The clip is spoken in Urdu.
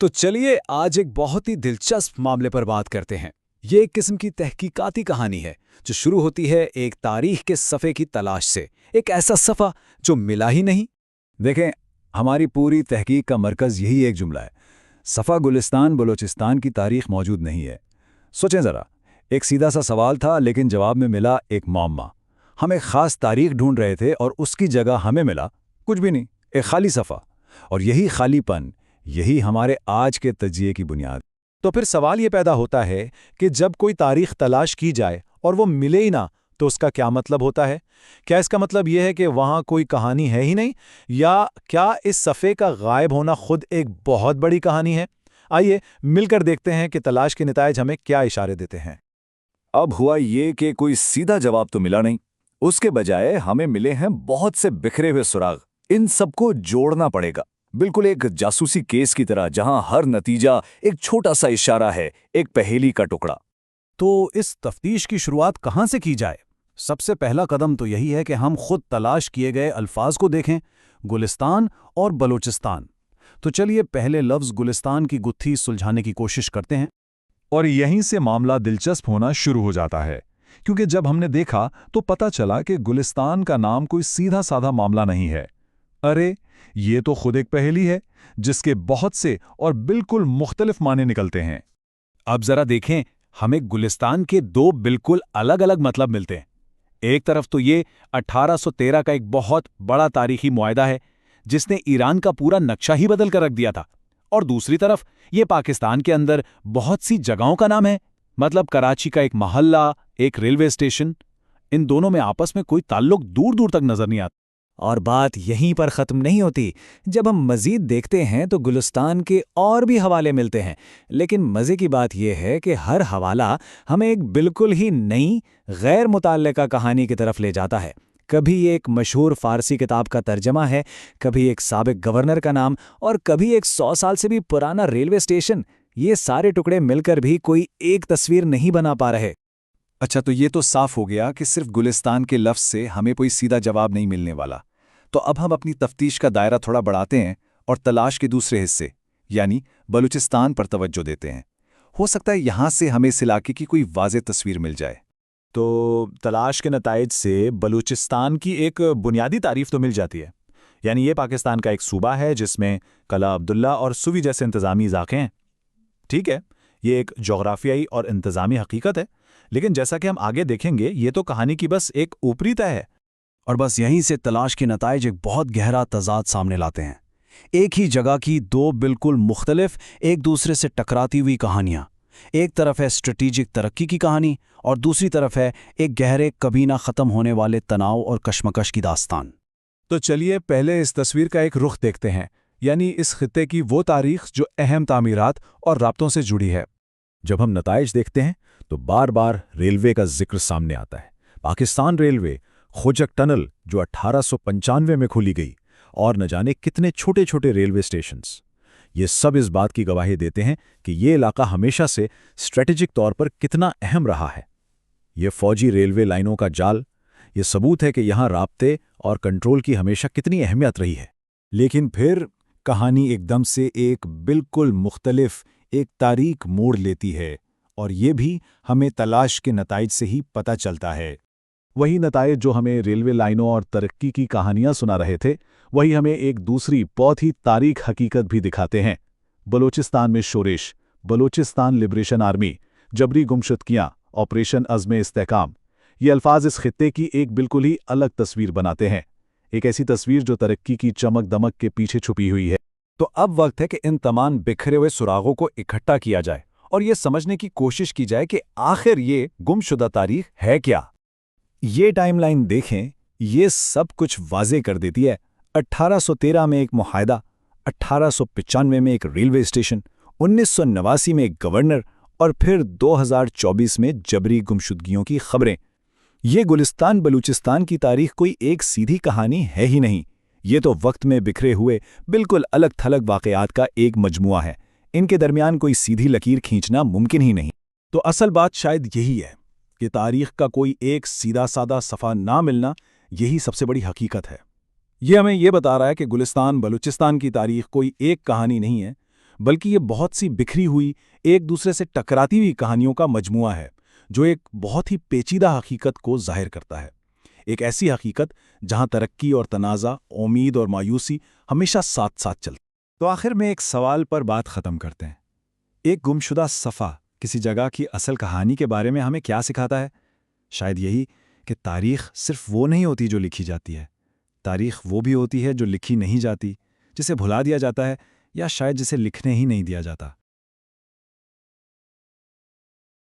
تو چلیے آج ایک بہت ہی دلچسپ معاملے پر بات کرتے ہیں۔ یہ ایک قسم کی تحقیقاتی کہانی ہے جو شروع ہوتی ہے ایک تاریخ کے صفحے کی تلاش سے، ایک ایسا صفحہ جو ملا ہی نہیں۔ دیکھیں، ہماری پوری تحقیق کا مرکز یہی ایک جملہ ہے: صفحہ گلستان بلوچستان کی تاریخ موجود نہیں ہے۔ سوچیں ذرا، ایک سیدھا سا سوال تھا لیکن جواب میں ملا ایک معمہ۔ ہم ایک خاص تاریخ ڈھونڈ رہے تھے اور اس کی جگہ ہمیں ملا کچھ بھی نہیں، ایک خالی صفحہ۔ اور یہی خالی پن، یہی ہمارے آج کے تجزیے کی بنیاد۔ تو پھر سوال یہ پیدا ہوتا ہے کہ جب کوئی تاریخ تلاش کی جائے اور وہ ملے ہی نہ تو اس کا کیا مطلب ہوتا ہے؟ کیا اس کا مطلب یہ ہے کہ وہاں کوئی کہانی ہے ہی نہیں، یا کیا اس صفحے کا غائب ہونا خود ایک بہت بڑی کہانی ہے؟ آئیے مل کر دیکھتے ہیں کہ تلاش کے نتائج ہمیں کیا اشارے دیتے ہیں۔ اب ہوا یہ کہ کوئی سیدھا جواب تو ملا نہیں، اس کے بجائے ہمیں ملے ہیں بہت سے بکھرے ہوئے سراغ۔ ان سب کو جوڑنا پڑے گا، بالکل ایک جاسوسی کیس کی طرح، جہاں ہر نتیجہ ایک چھوٹا سا اشارہ ہے، ایک پہیلی کا ٹکڑا۔ تو اس تفتیش کی شروعات کہاں سے کی جائے؟ سب سے پہلا قدم تو یہی ہے کہ ہم خود تلاش کیے گئے الفاظ کو دیکھیں: گلستان اور بلوچستان۔ تو چلیے پہلے لفظ گلستان کی گتھی سلجھانے کی کوشش کرتے ہیں۔ اور یہیں سے معاملہ دلچسپ ہونا شروع ہو جاتا ہے، کیونکہ جب ہم نے دیکھا تو پتہ چلا کہ گلستان کا نام کوئی سیدھا سادھا معاملہ نہیں ہے۔ ارے یہ تو خود ایک پہیلی ہے جس کے بہت سے اور بالکل مختلف معنی نکلتے ہیں۔ اب ذرا دیکھیں، ہمیں گلستان کے دو بالکل الگ الگ مطلب ملتے ہیں۔ ایک طرف تو یہ 1813 کا ایک بہت بڑا تاریخی معاہدہ ہے جس نے ایران کا پورا نقشہ ہی بدل کر رکھ دیا تھا، اور دوسری طرف یہ پاکستان کے اندر بہت سی جگہوں کا نام ہے، مطلب کراچی کا ایک محلہ، ایک ریلوے اسٹیشن۔ ان دونوں میں آپس میں کوئی تعلق دور دور تک نظر نہیں آتا۔ اور بات یہیں پر ختم نہیں ہوتی۔ جب ہم مزید دیکھتے ہیں تو گلستان کے اور بھی حوالے ملتے ہیں، لیکن مزے کی بات یہ ہے کہ ہر حوالہ ہمیں ایک بالکل ہی نئی، غیر متعلقہ کہانی کی طرف لے جاتا ہے۔ کبھی ایک مشہور فارسی کتاب کا ترجمہ ہے، کبھی ایک سابق گورنر کا نام، اور کبھی ایک 100 سال سے بھی پرانا ریلوے اسٹیشن۔ یہ سارے ٹکڑے مل کر بھی کوئی ایک تصویر نہیں بنا پا رہے۔ اچھا، تو یہ تو صاف ہو گیا کہ صرف گلستان کے لفظ سے ہمیں کوئی سیدھا جواب نہیں ملنے والا۔ تو اب ہم اپنی تفتیش کا دائرہ تھوڑا بڑھاتے ہیں اور تلاش کے دوسرے حصے یعنی بلوچستان پر توجہ دیتے ہیں۔ ہو سکتا ہے یہاں سے ہمیں اس علاقے کی کوئی واضح تصویر مل جائے۔ تو تلاش کے نتائج سے بلوچستان کی ایک بنیادی تعریف تو مل جاتی ہے، یعنی یہ پاکستان کا ایک صوبہ ہے جس میں قلعہ عبداللہ اور سوی جیسے انتظامی علاقے ہیں۔ ٹھیک ہے، یہ ایک جغرافیائی اور انتظامی حقیقت ہے، لیکن جیسا کہ ہم آگے دیکھیں گے یہ تو کہانی کی بس ایک اوپری تہہ ہے۔ اور بس یہیں سے تلاش کے نتائج ایک بہت گہرا تضاد سامنے لاتے ہیں۔ ایک ہی جگہ کی دو بالکل مختلف، ایک دوسرے سے ٹکراتی ہوئی کہانیاں۔ ایک طرف ہے اسٹریٹجک ترقی کی کہانی اور دوسری طرف ہے ایک گہرے، کبھی نہ ختم ہونے والے تناؤ اور کشمکش کی داستان۔ تو چلیے پہلے اس تصویر کا ایک رخ دیکھتے ہیں، یعنی اس خطے کی وہ تاریخ جو اہم تعمیرات اور رابطوں سے جڑی ہے۔ جب ہم نتائج دیکھتے ہیں تو بار بار ریلوے کا ذکر سامنے آتا ہے۔ پاکستان ریلوے، خوجک ٹنل جو 1895 میں کھولی گئی، اور نہ جانے کتنے چھوٹے چھوٹے ریلوے اسٹیشنز، یہ سب اس بات کی گواہی دیتے ہیں کہ یہ علاقہ ہمیشہ سے اسٹریٹجک طور پر کتنا اہم رہا ہے۔ یہ فوجی ریلوے لائنوں کا جال، یہ ثبوت ہے کہ یہاں رابطے اور کنٹرول کی ہمیشہ کتنی اہمیت رہی ہے۔ لیکن پھر کہانی ایک دم سے ایک بالکل مختلف، ایک تاریک موڑ لیتی ہے، اور یہ بھی ہمیں تلاش کے نتائج سے ہی پتہ چلتا ہے۔ وہی نتائج جو ہمیں ریلوے لائنوں اور ترقی کی کہانیاں سنا رہے تھے، وہی ہمیں ایک دوسری بہت ہی تاریک حقیقت بھی دکھاتے ہیں۔ بلوچستان میں شورش، بلوچستان لبریشن آرمی، جبری گمشدگیاں، آپریشن عزم استحکام، یہ الفاظ اس خطے کی ایک بالکل ہی الگ تصویر بناتے ہیں، ایک ایسی تصویر جو ترقی کی چمک دمک کے پیچھے چھپی ہوئی ہے۔ تو اب وقت ہے کہ ان تمام بکھرے ہوئے سراغوں کو اکٹھا کیا جائے اور یہ سمجھنے کی کوشش کی جائے کہ آخر یہ گم شدہ تاریخ ہے کیا۔ یہ ٹائم لائن دیکھیں، یہ سب کچھ واضح کر دیتی ہے۔ 1813 میں ایک معاہدہ، 1895 میں ایک ریلوے اسٹیشن، 1989 میں ایک گورنر، اور پھر 2024 میں جبری گمشدگیوں کی خبریں۔ یہ گلستان بلوچستان کی تاریخ کوئی ایک سیدھی کہانی ہے ہی نہیں، یہ تو وقت میں بکھرے ہوئے بالکل الگ تھلگ واقعات کا ایک مجموعہ ہے۔ ان کے درمیان کوئی سیدھی لکیر کھینچنا ممکن ہی نہیں۔ تو اصل بات شاید یہی ہے کہ تاریخ کا کوئی ایک سیدھا سادہ صفحہ نہ ملنا یہی سب سے بڑی حقیقت ہے۔ یہ ہمیں یہ بتا رہا ہے کہ گلستان بلوچستان کی تاریخ کوئی ایک کہانی نہیں ہے، بلکہ یہ بہت سی بکھری ہوئی، ایک دوسرے سے ٹکراتی ہوئی کہانیوں کا مجموعہ ہے جو ایک بہت ہی پیچیدہ حقیقت کو ظاہر کرتا ہے، ایک ایسی حقیقت جہاں ترقی اور تنازع، امید اور مایوسی ہمیشہ ساتھ ساتھ چلتی۔ تو آخر میں ایک سوال پر بات ختم کرتے ہیں۔ ایک گمشدہ صفحہ کسی جگہ کی اصل کہانی کے بارے میں ہمیں کیا سکھاتا ہے؟ شاید یہی کہ تاریخ صرف وہ نہیں ہوتی جو لکھی جاتی ہے، تاریخ وہ بھی ہوتی ہے جو لکھی نہیں جاتی، جسے بھلا دیا جاتا ہے یا شاید جسے لکھنے ہی نہیں دیا جاتا۔